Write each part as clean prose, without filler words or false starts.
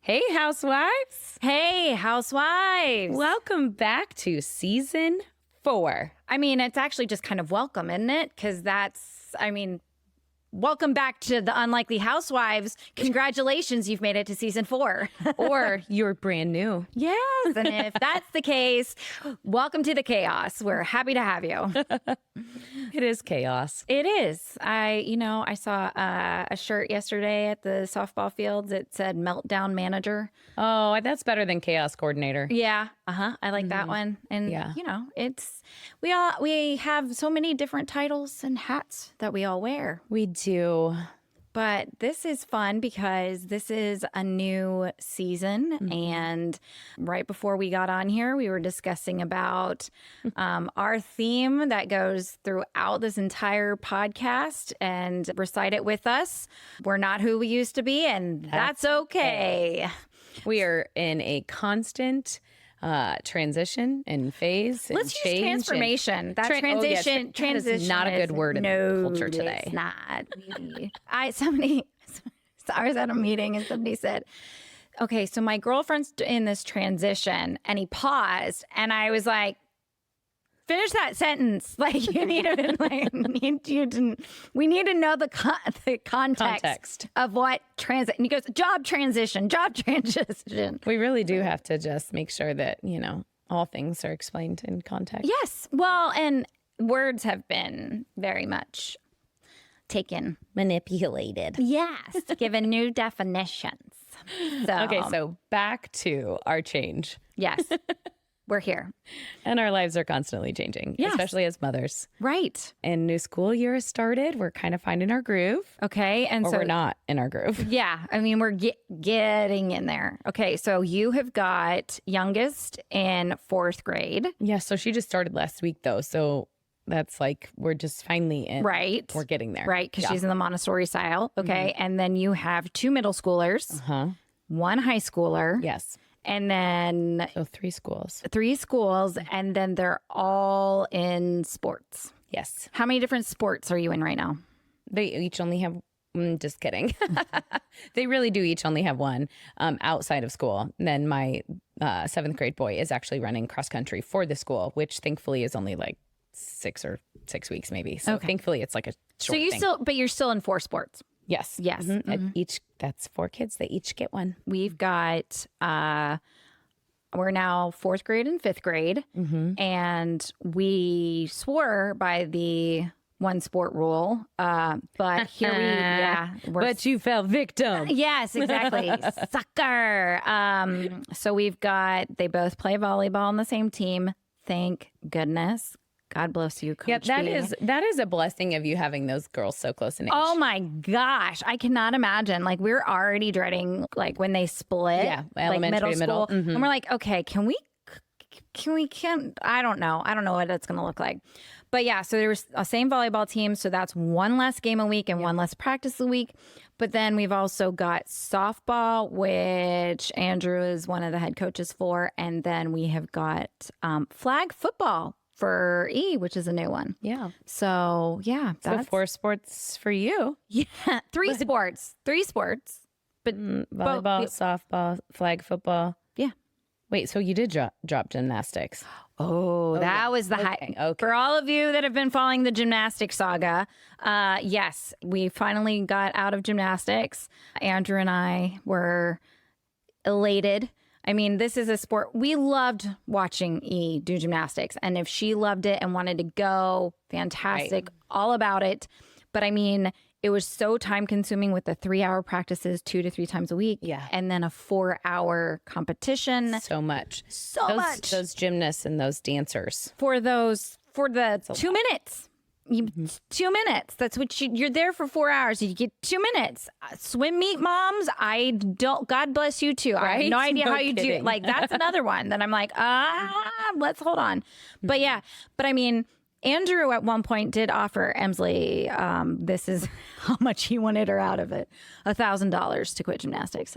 Hey, housewives. Hey, housewives. Welcome back to season 4. I mean, it's actually just kind of welcome, isn't it? Because welcome back to the Unlikely Housewives. Congratulations, you've made it to season 4. Or you're brand new. Yes, and if that's the case, welcome to the chaos. We're happy to have you. It is chaos. It is. I saw a shirt yesterday at the softball fields. It said meltdown manager. Oh, that's better than chaos coordinator. Yeah. I like that one. And we have so many different titles and hats that we all wear. We do. But this is fun because this is a new season. And right before we got on here, we were discussing about our theme that goes throughout this entire podcast, and recite it with us. We're not who we used to be, and that's okay. We are in a constant transition and phase. Let's use transformation. That transition is not a good word in the culture today. It's not. I was at a meeting and somebody said, "Okay, so my girlfriend's in this transition," and he paused, and I was like, "Finish that sentence. Like we need to know the context of what transit." And he goes, job transition. We really do have to just make sure that, all things are explained in context. Yes. Well, and words have been very much manipulated. Yes. Given new definitions. So back to our change. Yes. We're here. And our lives are constantly changing, especially as mothers. Right. And new school year has started. We're kind of finding our groove. Okay. And we're not in our groove. Yeah. I mean, we're getting in there. Okay. So you have got youngest in 4th grade. Yeah. So she just started last week, though. So that's like we're just finally in. Right. We're getting there. Right. Because she's in the Montessori style. Okay. And then you have 2 middle schoolers, 1 high schooler. Yes. And then so 3 schools. 3 schools, and then they're all in sports. Yes. How many different sports are you in right now? They each only have, just kidding. They really do each only have one outside of school. And then my 7th grade boy is actually running cross country for the school, which thankfully is only like 6 weeks maybe. So thankfully it's like a short thing. You're still in 4 sports. Yes. Yes. That's 4 kids. They each get one. We've got, we're now 4th grade and 5th grade. And we swore by the 1 sport rule. But here but you fell victim. Yes, exactly. Sucker. So they both play volleyball on the same team. Thank goodness. God bless you, Coach Yeah, B. that is a blessing of you having those girls so close in age. Oh my gosh, I cannot imagine. Like we're already dreading like when they split. Yeah, like elementary, middle school, and we're like, okay, can I don't know what it's going to look like. But yeah, so there's a same volleyball team, so that's 1 less game a week and 1 less practice a week. But then we've also got softball, which Andrew is one of the head coaches for, and then we have got flag football for E, which is a new one. Yeah. So yeah, that's 4 sports for you. Yeah, 3 sports. But volleyball, softball, flag football. Yeah. Wait, so you did drop gymnastics? Oh, that was the high. Okay. For all of you that have been following the gymnastics saga, yes, we finally got out of gymnastics. Andrew and I were elated. I mean, this is a sport. We loved watching E do gymnastics. And if she loved it and wanted to go, fantastic, all about it. But I mean, it was so time consuming with the 3-hour practices 2 to 3 times a week. Yeah. And then a 4-hour competition. So much. Much. Those gymnasts and those dancers. For the 2 minutes. 2 minutes. That's what you're there for 4 hours. You get 2 minutes. Swim meet moms. God bless you too. Right? I have no idea how you do it. Like that's another one that I'm like, let's hold on. But yeah, I mean, Andrew at one point did offer Emsley, this is how much he wanted her out of it, $1,000 to quit gymnastics.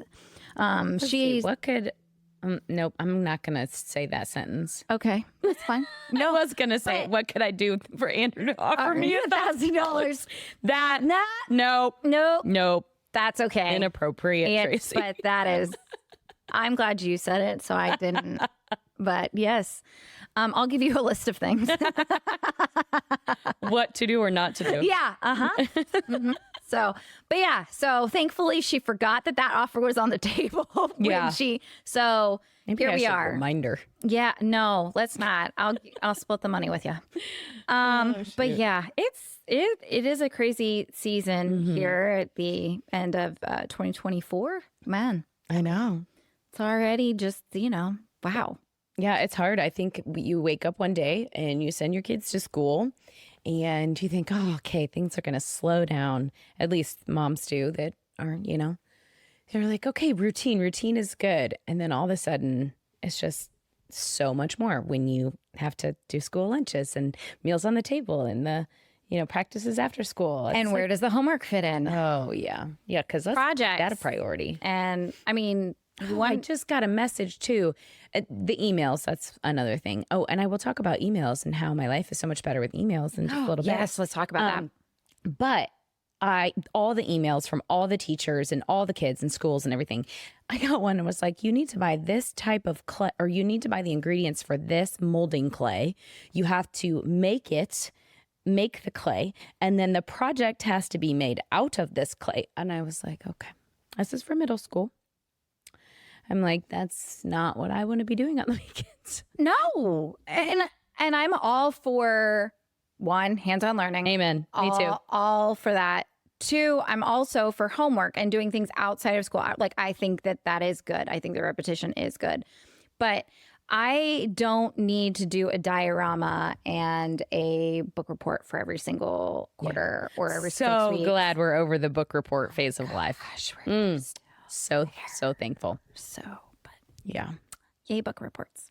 Nope, I'm not going to say that sentence. Okay, that's fine. No, I was going to say, what could I do for Andrew to offer me $1,000? Nope. That's okay. Inappropriate, Tracy. But that is I'm glad you said it, so I didn't. But yes, I'll give you a list of things. What to do or not to do. Yeah. Mm-hmm. So thankfully she forgot that offer was on the table. When so maybe here I we should are. remind her. Yeah, no, let's not. I'll split the money with you. But yeah, it is a crazy season here at the end of 2024. Man, I know. it's already just, wow. Yeah, it's hard. I think you wake up one day and you send your kids to school and you think, oh, okay, things are going to slow down. At least moms do that are, they're like, okay, routine is good. And then all of a sudden it's just so much more when you have to do school lunches and meals on the table and the, practices after school. And where does the homework fit in? Oh, yeah. Yeah, because that's Projects. a priority. And I mean, I just got a message too. The emails, that's another thing. Oh, and I will talk about emails and how my life is so much better with emails in just a little bit. Yes, let's talk about that. But all the emails from all the teachers and all the kids in schools and everything, I got one and was like, you need to buy this type of clay, or you need to buy the ingredients for this molding clay. You have to make the clay, and then the project has to be made out of this clay. And I was like, okay, this is for middle school. I'm like, that's not what I want to be doing on the weekends. No. And I'm all for, one, hands-on learning. Amen. Me too. All for that. Two, I'm also for homework and doing things outside of school. Like, I think that is good. I think the repetition is good. But I don't need to do a diorama and a book report for every single quarter or every 6 weeks. So glad we're over the book report phase of life. Gosh, So thankful. But yeah. Yay, book reports.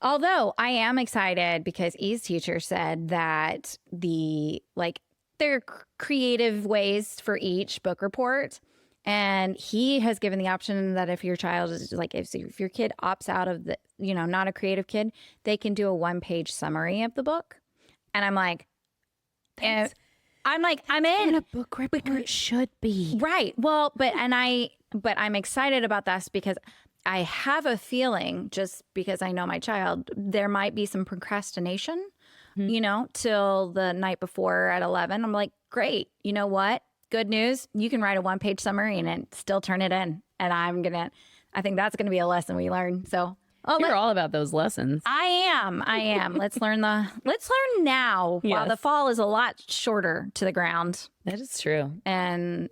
Although I am excited because E's teacher said that there are creative ways for each book report. And he has given the option that if your child is if your kid opts out of the, not a creative kid, they can do a 1-page summary of the book. And I'm like, I'm in. A book report should be. Right. Well, but I'm excited about this because I have a feeling, just because I know my child, there might be some procrastination, till the night before at 11. I'm like, great. You know what? Good news. You can write a 1-page summary and still turn it in. And I think that's going to be a lesson we learn. So you're all about those lessons. I am. Let's learn now while the fall is a lot shorter to the ground. That is true. And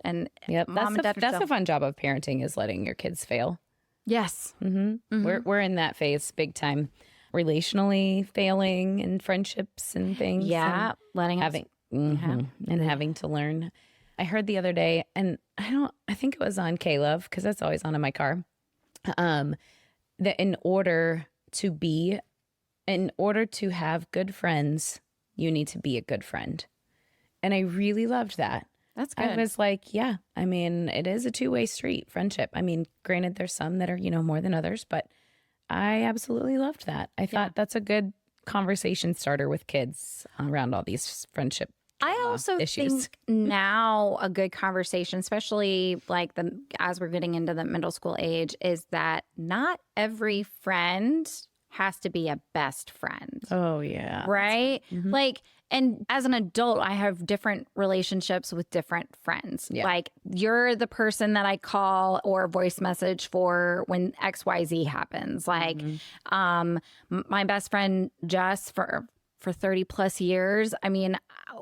yep, mom and dad that's the fun job of parenting, is letting your kids fail. Yes. Mm-hmm. We're in that phase big time, relationally failing in friendships and things. Yeah, and having to learn. I heard the other day, and I think it was on K-Love, because that's always on in my car, that in order to have good friends, you need to be a good friend. And I really loved that. That's good. I was like, yeah, I mean, it is a two-way street, friendship. I mean, granted, there's some that are, more than others, but I absolutely loved that. I thought that's a good conversation starter with kids around all these friendship I also issues. think now a good conversation, especially as we're getting into the middle school age, is that not every friend has to be a best friend. Oh, yeah. Right? Mm-hmm. And as an adult, I have different relationships with different friends. Yeah. You're the person that I call or voice message for when XYZ happens. My best friend, Jess, for 30 plus years. I mean,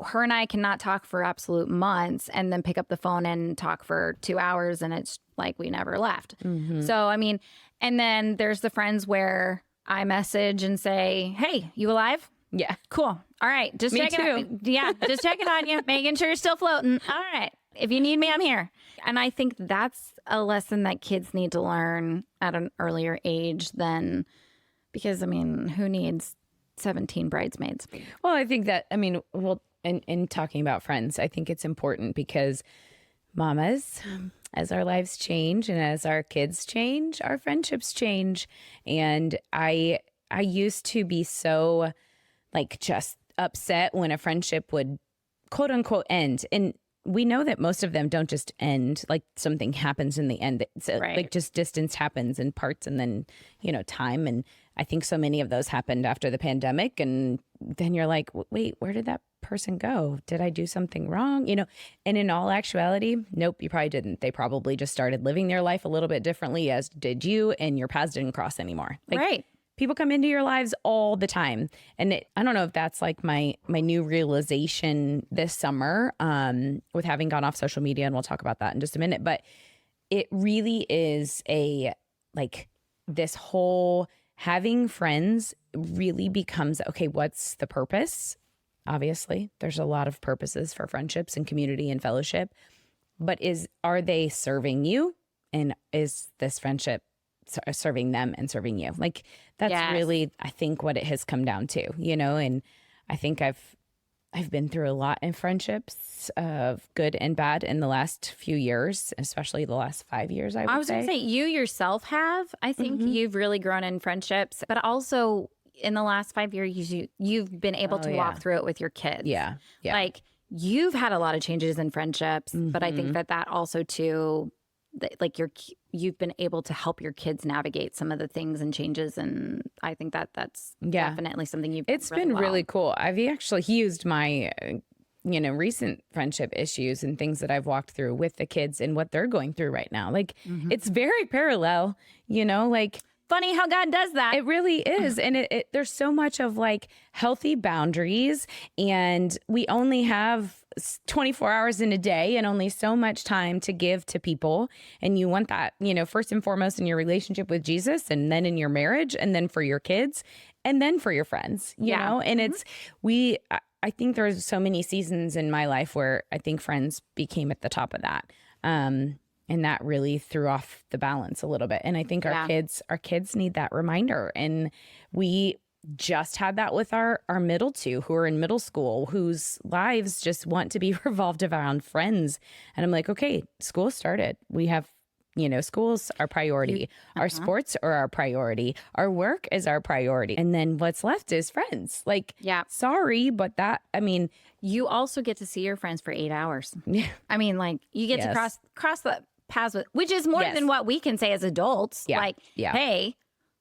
her and I cannot talk for absolute months and then pick up the phone and talk for 2 hours, and it's like we never left. Mm-hmm. So, I mean, and then there's the friends where I message and say, hey, you alive? Yeah. Cool. All right. Just Me checking. Yeah. Just checking on you, making sure you're still floating. All right. If you need me, I'm here. And I think that's a lesson that kids need to learn at an earlier age because, I mean, who needs 17 bridesmaids? Well, I think that, in talking about friends, I think it's important because mamas, as our lives change and as our kids change, our friendships change. And I used to be so just upset when a friendship would quote unquote end. And we know that most of them don't just end, like something happens in the end. It's like just distance happens in parts and then, time. And I think so many of those happened after the pandemic. And then you're like, wait, where did that person go? Did I do something wrong? And in all actuality, nope, you probably didn't. They probably just started living their life a little bit differently, as did you, and your paths didn't cross anymore. Right. People come into your lives all the time. And I don't know if that's like my new realization this summer with having gone off social media. And we'll talk about that in just a minute. But it really is this whole having friends really becomes, okay, what's the purpose? Obviously, there's a lot of purposes for friendships and community and fellowship. But are they serving you? And is this friendship serving them and serving you? Like, that's really, I think, what it has come down to, and I think I've been through a lot in friendships of good and bad in the last few years, especially the last 5 years, I was going to say, you yourself have. I think you've really grown in friendships, but also in the last 5 years, you've been able to walk through it with your kids. Yeah. Like, you've had a lot of changes in friendships, but I think that also too, like you've been able to help your kids navigate some of the things and changes, and I think that's definitely something you've. It's been really cool. I've actually used my recent friendship issues and things that I've walked through with the kids and what they're going through right now. Like it's very parallel, like. Funny how God does that. It really is. And there's so much of like healthy boundaries, and we only have 24 hours in a day and only so much time to give to people. And you want that, first and foremost in your relationship with Jesus, and then in your marriage, and then for your kids, and then for your friends, you know? And I think there's so many seasons in my life where I think friends became at the top of that. And that really threw off the balance a little bit. And I think our kids need that reminder. And we just had that with our middle two who are in middle school, whose lives just want to be revolved around friends. And I'm like, okay, school started. We have, school's our priority. Our sports are our priority. Our work is our priority. And then what's left is friends. Like, sorry, but you also get to see your friends for 8 hours. Yeah. I mean, like, you get to cross the paths with, which is more than what we can say as adults. Yeah. Like, hey,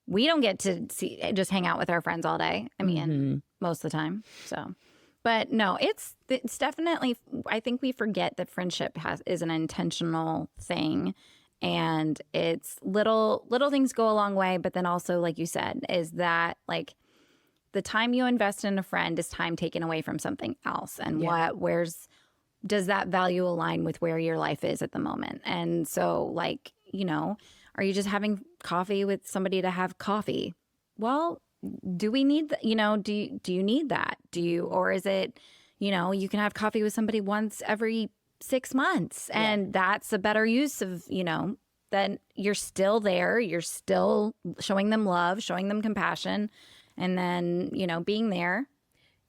we don't get to just hang out with our friends all day. I mean, most of the time. So, but no, it's definitely, I think we forget that friendship is an intentional thing, and it's little things go a long way. But then also, like you said, is that like the time you invest in a friend is time taken away from something else. And does that value align with where your life is at the moment? And so, like, are you just having coffee with somebody to have coffee? Well, do we need that? Do you need that? Or is it, you can have coffee with somebody once every 6 months, and that's a better use of, then you're still there. You're still showing them love, showing them compassion, and then, being there.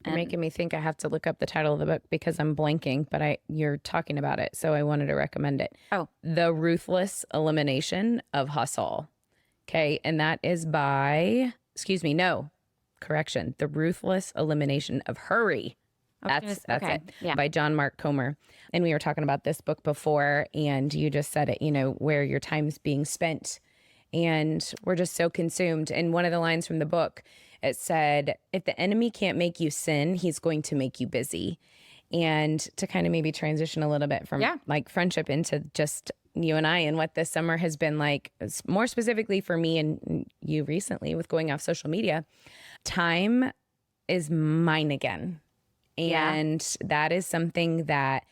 You're making me think I have to look up the title of the book because I'm blanking, but you're talking about it, so I wanted to recommend it. Oh. The Ruthless Elimination of Hustle. Okay, and that is by, The Ruthless Elimination of Hurry. That's it. Yeah. By John Mark Comer. And we were talking about this book before, and you just said it, where your time's being spent. And we're just so consumed. And one of the lines from the book, it said, if the enemy can't make you sin, he's going to make you busy. And to kind of maybe transition a little bit from like friendship into just you and I, and what this summer has been like, more specifically for me and you recently with going off social media, time is mine again. And that is something that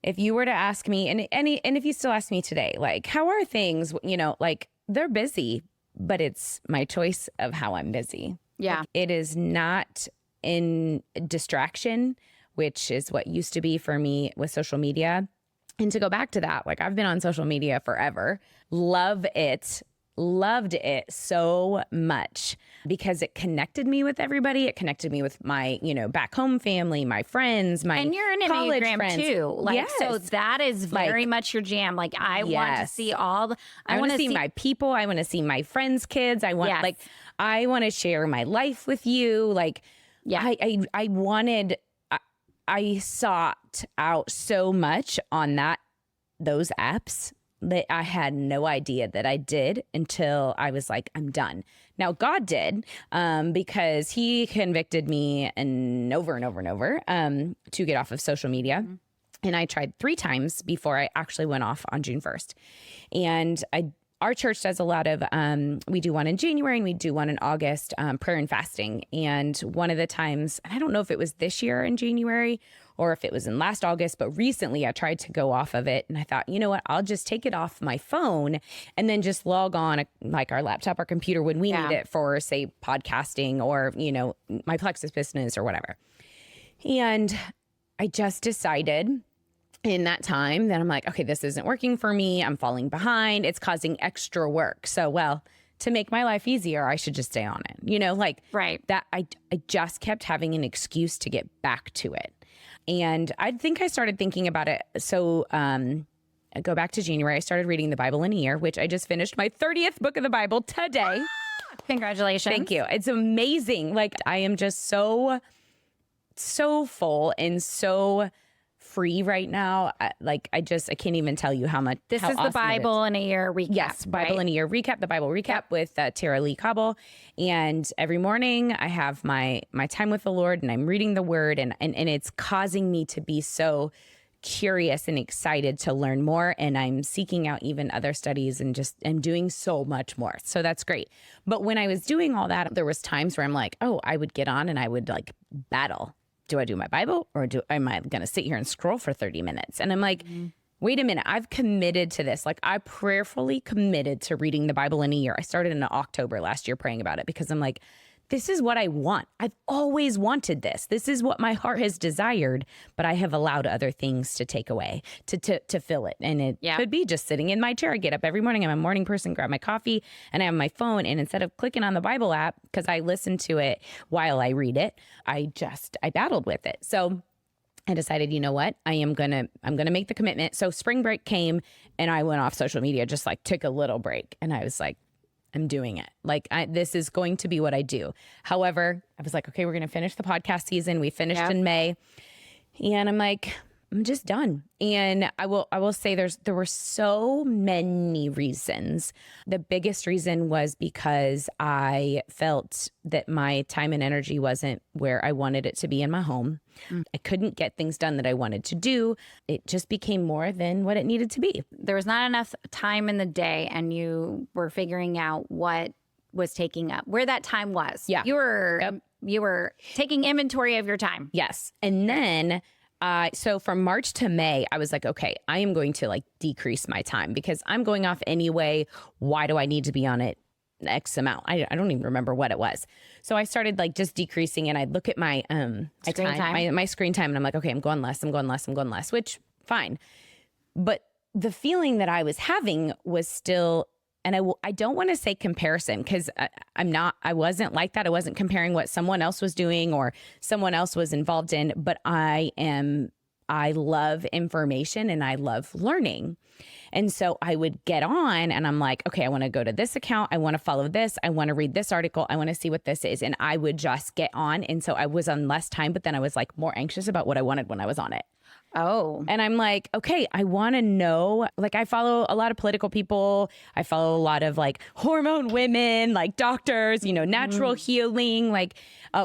if you were to ask me, and if you still ask me today, like, how are things, like, they're busy, but it's my choice of how I'm busy. Yeah. Like, it is not in distraction, which is what used to be for me with social media. And to go back to that, like, I've been on social media forever. Loved it so much because it connected me with everybody. It connected me with my, back home family, my friends, my and you're an college Enneagram friends too. Like, yes. So that is very much your jam. Like, I want to see I want to see my people. I want to see my friends' kids. I want I want to share my life with you. Like, I I sought out so much on those apps that I had no idea that I did until I was like, I'm done. Now, God did, because he convicted me over and over and over to get off of social media. And I tried 3 times before I actually went off on June 1st. And our church does a lot of, we do one in January and we do one in August, prayer and fasting. And one of the times, and I don't know if it was this year in January or if it was in last August, but recently I tried to go off of it. And I thought, you know what, I'll just take it off my phone and then just log on like our laptop or computer when we need it for, say, podcasting or, my Plexus business or whatever. And I just decided in that time that I'm like, okay, this isn't working for me. I'm falling behind. It's causing extra work. So, well, to make my life easier, I should just stay on it. Right. That I just kept having an excuse to get back to it. And I think I started thinking about it. So, I go back to January. I started reading the Bible in a year, which I just finished my 30th book of the Bible today. Congratulations. Thank you. It's amazing. Like, I am just so full and so free right now. I can't even tell you how much. This is the Bible in a year recap. Yes, Bible in a year recap, the Bible recap with Tara Lee Cobble. And every morning I have my time with the Lord and I'm reading the word and it's causing me to be so curious and excited to learn more. And I'm seeking out even other studies and just am doing so much more. So that's great. But when I was doing all that, there was times where I'm like, I would get on and I would like battle. Do I do my Bible or am I going to sit here and scroll for 30 minutes? And I'm like, wait a minute, I've committed to this. Like I prayerfully committed to reading the Bible in a year. I started in October last year praying about it because I'm like, this is what I want. I've always wanted this. This is what my heart has desired, but I have allowed other things to take away, to fill it. And it could be just sitting in my chair. I get up every morning. I'm a morning person, grab my coffee, and I have my phone. And instead of clicking on the Bible app, because I listen to it while I read it, I battled with it. So I decided, you know what? I'm gonna make the commitment. So spring break came and I went off social media, just like took a little break. And I was like, I'm doing it. Like this is going to be what I do. However, I was like, okay, we're going to finish the podcast season. We finished in May and I'm like, I'm just done. And I will say there were so many reasons. The biggest reason was because I felt that my time and energy wasn't where I wanted it to be in my home. I couldn't get things done that I wanted to do. It just became more than what it needed to be. There was not enough time in the day and you were figuring out what was taking up, where that time was. Yeah. You were taking inventory of your time. Yes. And then so from March to May, I was like, okay, I am going to like decrease my time because I'm going off anyway. Why do I need to be on it X amount? I don't even remember what it was. So I started like just decreasing and I'd look at my my screen time and I'm like, okay, I'm going less, which fine. But the feeling that I was having was still, and I don't want to say comparison because I wasn't like that. I wasn't comparing what someone else was doing or someone else was involved in, but I love information and I love learning. And so I would get on and I'm like, okay, I want to go to this account. I want to follow this. I want to read this article. I want to see what this is. And I would just get on. And so I was on less time, but then I was like more anxious about what I wanted when I was on it. Oh. And I'm like, okay, I want to know, like I follow a lot of political people. I follow a lot of like hormone women, like doctors, natural healing, like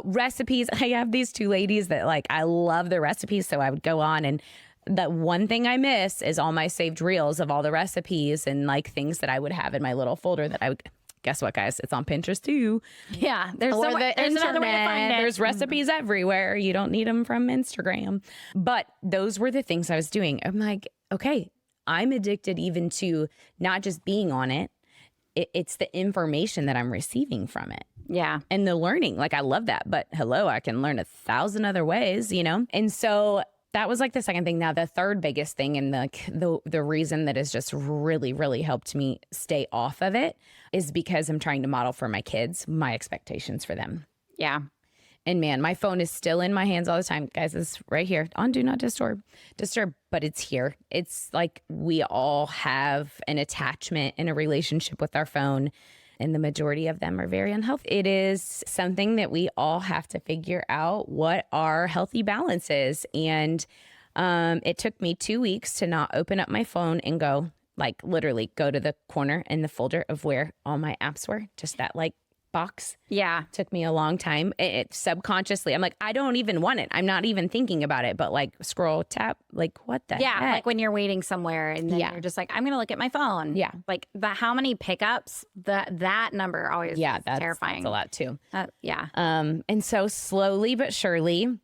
recipes. I have these 2 ladies that like, I love the recipes. So I would go on and the one thing I miss is all my saved reels of all the recipes and like things that I would have in my little folder that I would. Guess what, guys? It's on Pinterest too. Yeah, there's another way to find it. There's recipes everywhere. You don't need them from Instagram. But those were the things I was doing. I'm like, okay, I'm addicted even to not just being on it. It's the information that I'm receiving from it. Yeah. And the learning. Like, I love that. But hello, I can learn 1,000 other ways, And so that was like the second thing. Now, the third biggest thing and the reason that has just really, really helped me stay off of it is because I'm trying to model for my kids my expectations for them. Yeah. And man, my phone is still in my hands all the time. Guys, it's right here on Do Not Disturb, but it's here. It's like we all have an attachment and a relationship with our phone. and the majority of them are very unhealthy. It is something that we all have to figure out what our healthy balance is. And it took me 2 weeks to not open up my phone and go, like, literally go to the corner in the folder of where all my apps were, just that like box. Yeah. Took me a long time. It subconsciously, I'm like, I don't even want it. I'm not even thinking about it, but like scroll, tap, like what the heck? Like when you're waiting somewhere and then you're just like, I'm going to look at my phone. Yeah. Like how many pickups, that number always is terrifying. That's a lot too. Yeah. And so slowly but surely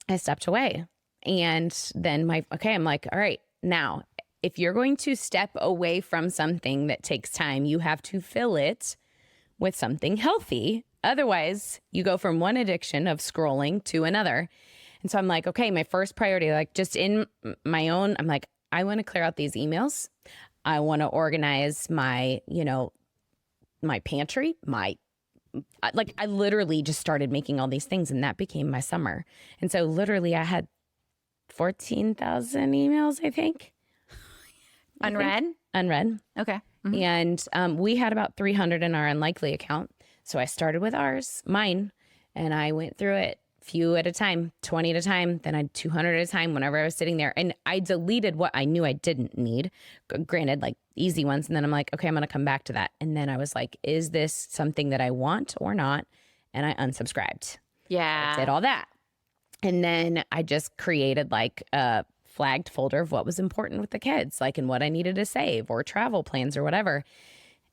I stepped away. And then I'm like, all right, now if you're going to step away from something that takes time, you have to fill it with something healthy. Otherwise, you go from one addiction of scrolling to another. And so I'm like, okay, my first priority, like just in my own, I'm like, I want to clear out these emails. I want to organize my, my pantry, I literally just started making all these things, and that became my summer. And so literally I had 14,000 emails, I think. Unread? Unread. Okay. Mm-hmm. And we had about 300 in our unlikely account. So I started with mine, and I went through it few at a time, 20 at a time, then I had 200 at a time whenever I was sitting there. And I deleted what I knew I didn't need, granted, like easy ones. And then I'm like, okay, I'm going to come back to that. And then I was like, is this something that I want or not? And I unsubscribed. Yeah. I did all that. And then I just created like a flagged folder of what was important with the kids, like, and what I needed to save or travel plans or whatever.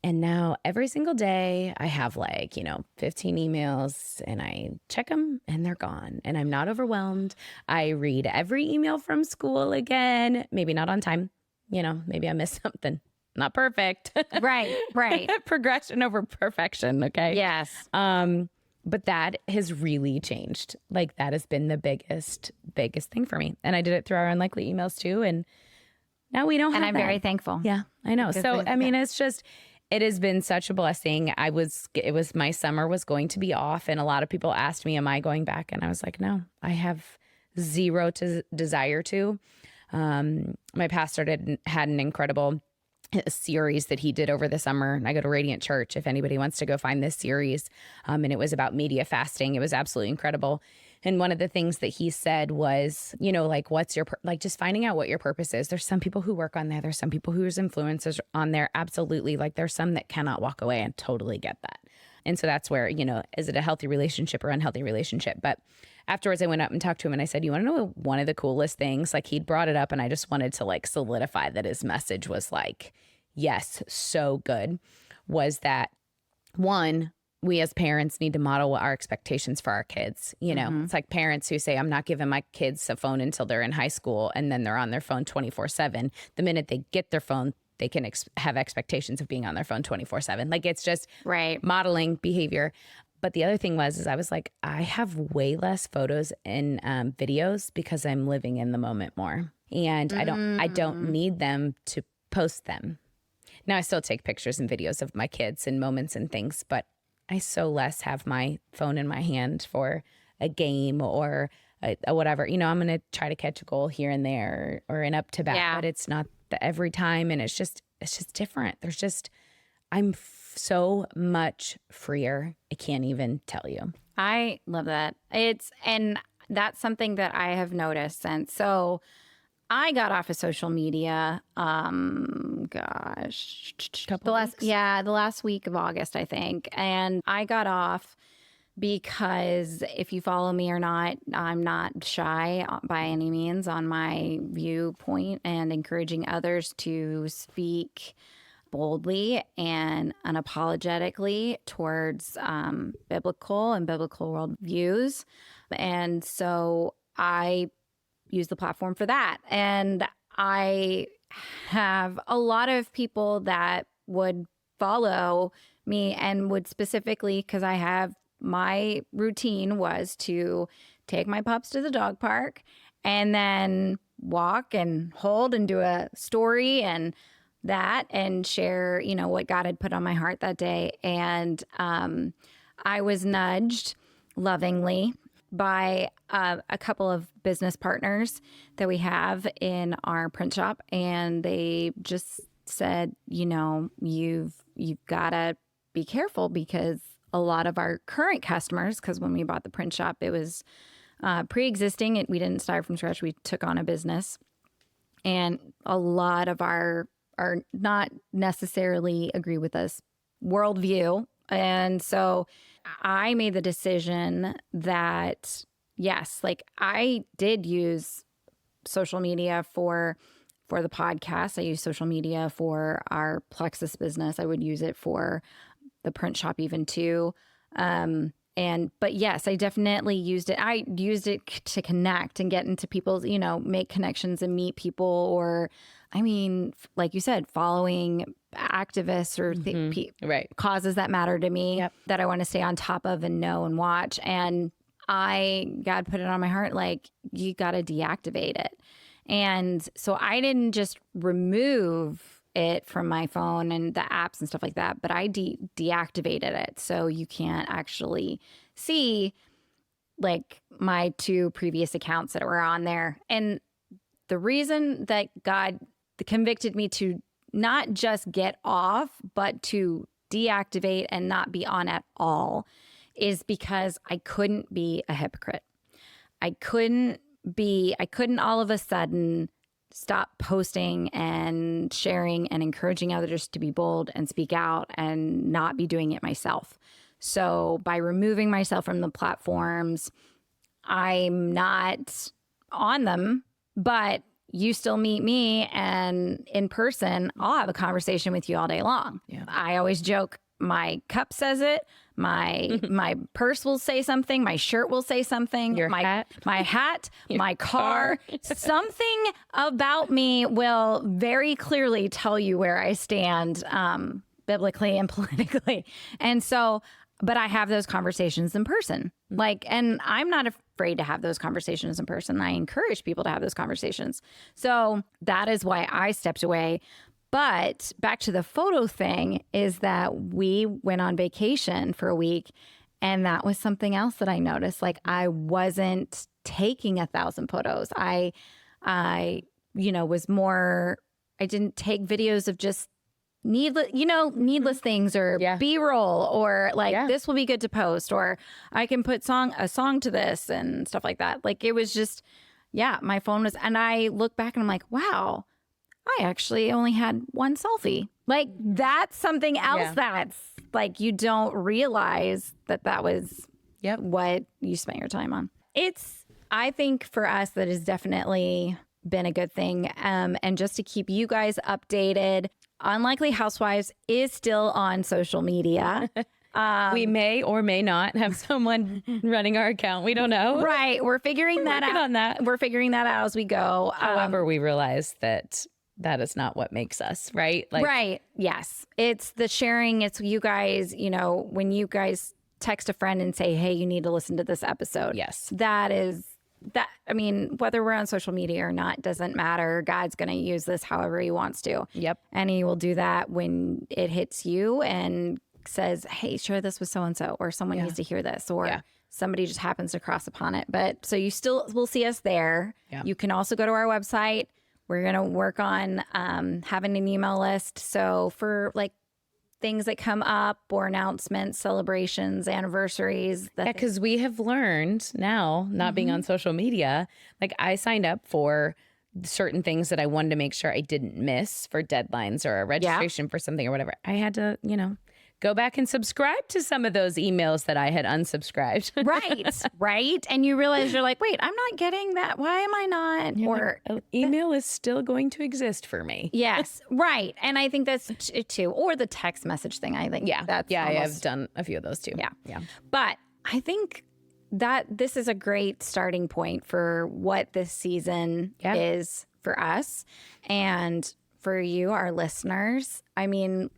And now every single day I have 15 emails, and I check them and they're gone, and I'm not overwhelmed. I read every email from school again, maybe not on time, maybe I missed something. Not perfect. Right. Progression over perfection. Okay. Yes. But that has really changed. Like, that has been the biggest thing for me. And I did it through our unlikely emails too. And now we don't have that. And I'm very thankful. Yeah, I know. So, I mean, it's just, it has been such a blessing. My summer was going to be off. And a lot of people asked me, am I going back? And I was like, no, I have zero desire to. My pastor had an incredible series that he did over the summer. And I go to Radiant Church if anybody wants to go find this series. And it was about media fasting. It was absolutely incredible. And one of the things that he said was, what's your, just finding out what your purpose is. There's some people who work on there. There's some people whose influencers on there. Absolutely. Like, there's some that cannot walk away, and totally get that. And so that's where, is it a healthy relationship or unhealthy relationship? But afterwards I went up and talked to him, and I said, you want to know one of the coolest things? Like, he'd brought it up, and I just wanted to solidify that his message was yes, so good, was that one, we as parents need to model what our expectations for our kids. It's like parents who say, I'm not giving my kids a phone until they're in high school, and then they're on their phone 24/7. The minute they get their phone, they can have expectations of being on their phone 24/7. Like, it's just modeling behavior. But the other thing is I was like, I have way less photos and videos because I'm living in the moment more, and I don't need them to post them. Now, I still take pictures and videos of my kids and moments and things, but I so less have my phone in my hand for a game or a whatever. I'm going to try to catch a goal here and there or an up to bat, but it's not every time. And it's just different. I'm so much freer. I can't even tell you. I love that. And that's something that I have noticed since. So I got off of social media, the last week of August, I think. And I got off because, if you follow me or not, I'm not shy by any means on my viewpoint and encouraging others to speak boldly and unapologetically towards biblical and biblical worldviews. And so I use the platform for that. And I have a lot of people that would follow me and would specifically, because my routine was to take my pups to the dog park and then walk and hold and do a story and share, what God had put on my heart that day. And I was nudged lovingly by a couple of business partners that we have in our print shop, and they just said, you've got to be careful because a lot of our current customers, because when we bought the print shop, it was pre-existing. We didn't start from scratch. We took on a business. And a lot of our are not necessarily agree with us worldview. And so I made the decision that, yes, like I did use social media for the podcast. I use social media for our Plexus business. I would use it for the print shop even too. But yes, I definitely used it. I used it to connect and get into people's, make connections and meet people, or, I mean, like you said, following activists or causes that matter to me that I want to stay on top of and know and watch. And God put it on my heart, like, you got to deactivate it. And so I didn't just remove it from my phone and the apps and stuff like that, but I deactivated it. So you can't actually see like my 2 previous accounts that were on there. And the reason that God convicted me to not just get off, but to deactivate and not be on at all is because I couldn't be a hypocrite. I couldn't all of a sudden stop posting and sharing and encouraging others to be bold and speak out and not be doing it myself. So by removing myself from the platforms, I'm not on them, but you still meet me, and in person, I'll have a conversation with you all day long. Yeah. I always joke, my cup says it. My purse will say something. My shirt will say something. My hat, my car, something about me will very clearly tell you where I stand, biblically and politically. And so, but I have those conversations in person. And I'm not afraid to have those conversations in person. I encourage people to have those conversations. So that is why I stepped away. But back to the photo thing is that we went on vacation for a week, and that was something else that I noticed. Like, I wasn't taking 1,000 photos. I was more, I didn't take videos of just needless things or B-roll or this will be good to post, or I can put a song to this and stuff like that. Like, it was just, my phone was, and I look back and I'm like, wow, I actually only had 1 selfie. Like, that's something else that's like, you don't realize that was what you spent your time on. I think for us, that has definitely been a good thing. And just to keep you guys updated, Unlikely Housewives is still on social media. We may or may not have someone running our account. We don't know. Right. We're figuring that out. On that. We're figuring that out as we go. However, we realize that is not what makes us, right? Right. Yes. It's the sharing. It's you guys, when you guys text a friend and say, hey, you need to listen to this episode. Yes. I mean, whether we're on social media or not, doesn't matter. God's going to use this however he wants to. Yep. And he will do that when it hits you and says, hey, share this with so-and-so, or someone needs to hear this, or somebody just happens to cross upon it. But so you still will see us there. Yeah. You can also go to our website. We're going to work on having an email list. So for things that come up or announcements, celebrations, anniversaries. Because we have learned now, not being on social media, I signed up for certain things that I wanted to make sure I didn't miss for deadlines or a registration for something or whatever. I had to, go back and subscribe to some of those emails that I had unsubscribed. Right. And you realize you're like, wait, I'm not getting that. Why am I not? Or email is still going to exist for me. Yes. Right. And I think that's too. Or the text message thing. I think that's I have done a few of those too. Yeah. But I think that this is a great starting point for what this season is for us and for you, our listeners. I mean,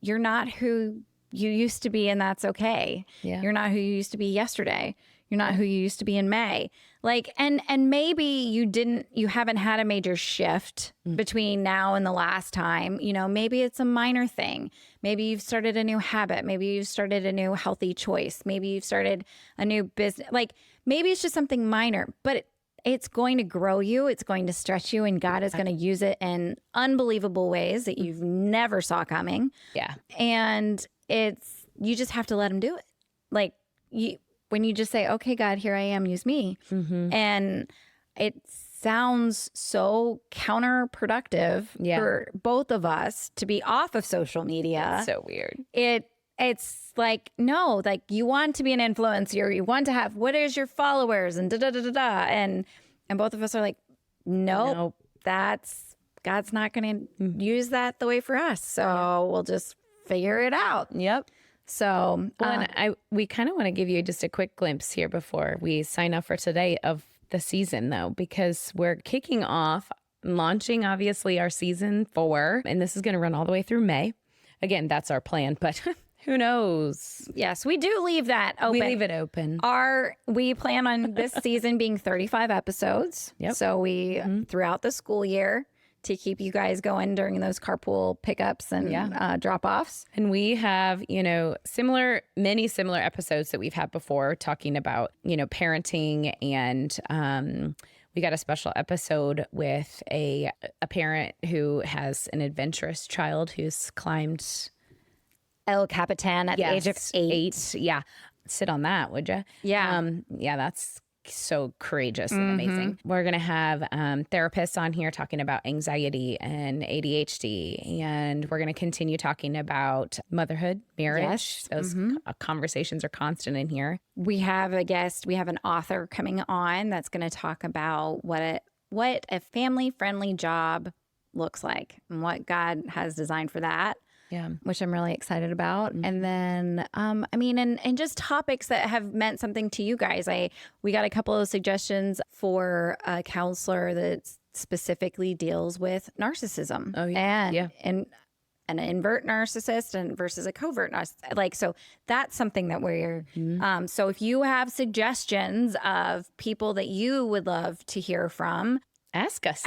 you're not who you used to be, and that's okay. Yeah. You're not who you used to be yesterday. You're not who you used to be in May. And maybe you haven't had a major shift between now and the last time. Maybe it's a minor thing. Maybe you've started a new habit. Maybe you've started a new healthy choice. Maybe you've started a new business. Maybe it's just something minor, but it's going to grow you. It's going to stretch you, and God is going to use it in unbelievable ways that you've never saw coming. Yeah. And you just have to let him do it. Like when you just say, okay, God, here I am, use me. And it sounds so counterproductive for both of us to be off of social media. It's so weird. It's like, no, like you want to be an influencer. You want to have, what is your followers and da-da-da-da-da. And both of us are like, nope. God's not going to use that the way for us. So we'll just figure it out. Yep. So, and we kind of want to give you just a quick glimpse here before we sign off for today of the season, though, because we're kicking off, launching, obviously, our season 4, and this is going to run all the way through May. Again, that's our plan, but who knows? Yes, we do leave that open. We leave it open. We plan on this season being 35 episodes. Yep. So we, throughout the school year, to keep you guys going during those carpool pickups and drop-offs. And we have, many similar episodes that we've had before talking about, parenting, and we got a special episode with a parent who has an adventurous child who's climbed El Capitan at the age of 8. Yeah. Sit on that, would you? Yeah. That's so courageous and amazing. We're going to have therapists on here talking about anxiety and ADHD. And we're going to continue talking about motherhood, marriage. Yes. Those conversations are constant in here. We have a guest. We have an author coming on that's going to talk about what a family-friendly job looks like and what God has designed for that. Yeah, which I'm really excited about. And then, and just topics that have meant something to you guys. We got a couple of suggestions for a counselor that specifically deals with narcissism. Oh, yeah. And an invert narcissist and versus a covert narcissist. Like, so that's something that we're, so if you have suggestions of people that you would love to hear from, ask us.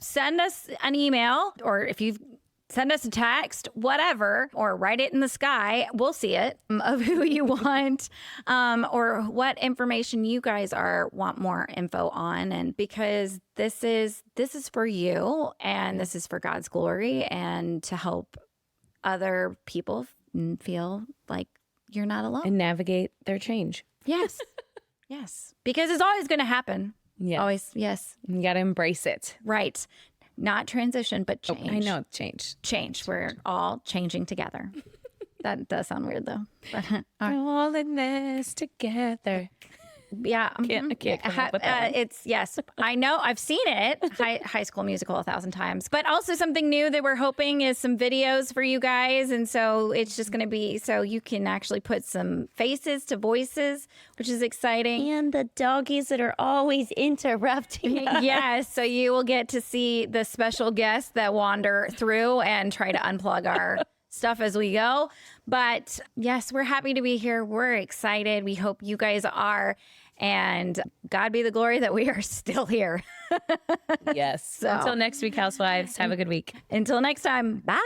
Send us an email, or if you've send us a text, whatever, or write it in the sky. We'll see it, of who you want, or what information you guys want more info on. And because this is for you, and this is for God's glory, and to help other people feel like you're not alone and navigate their change. Yes. Yes. Because it's always going to happen. Yeah. Always. Yes. You got to embrace it. Right. Not transition, but change. Oh, I know, change. Change. We're all changing together. That does sound weird, though. But, we're all in this together. Yeah. I can't come up with that one. Yes, I know. I've seen it, High School Musical 1,000 times. But also something new that we're hoping is some videos for you guys. And so it's just going to be so you can actually put some faces to voices, which is exciting. And the doggies that are always interrupting us. Yes. So you will get to see the special guests that wander through and try to unplug our stuff as we go. But yes, we're happy to be here. We're excited. We hope you guys are. And God be the glory that we are still here. Yes. So, until next week, housewives, have a good week. Until next time. Bye.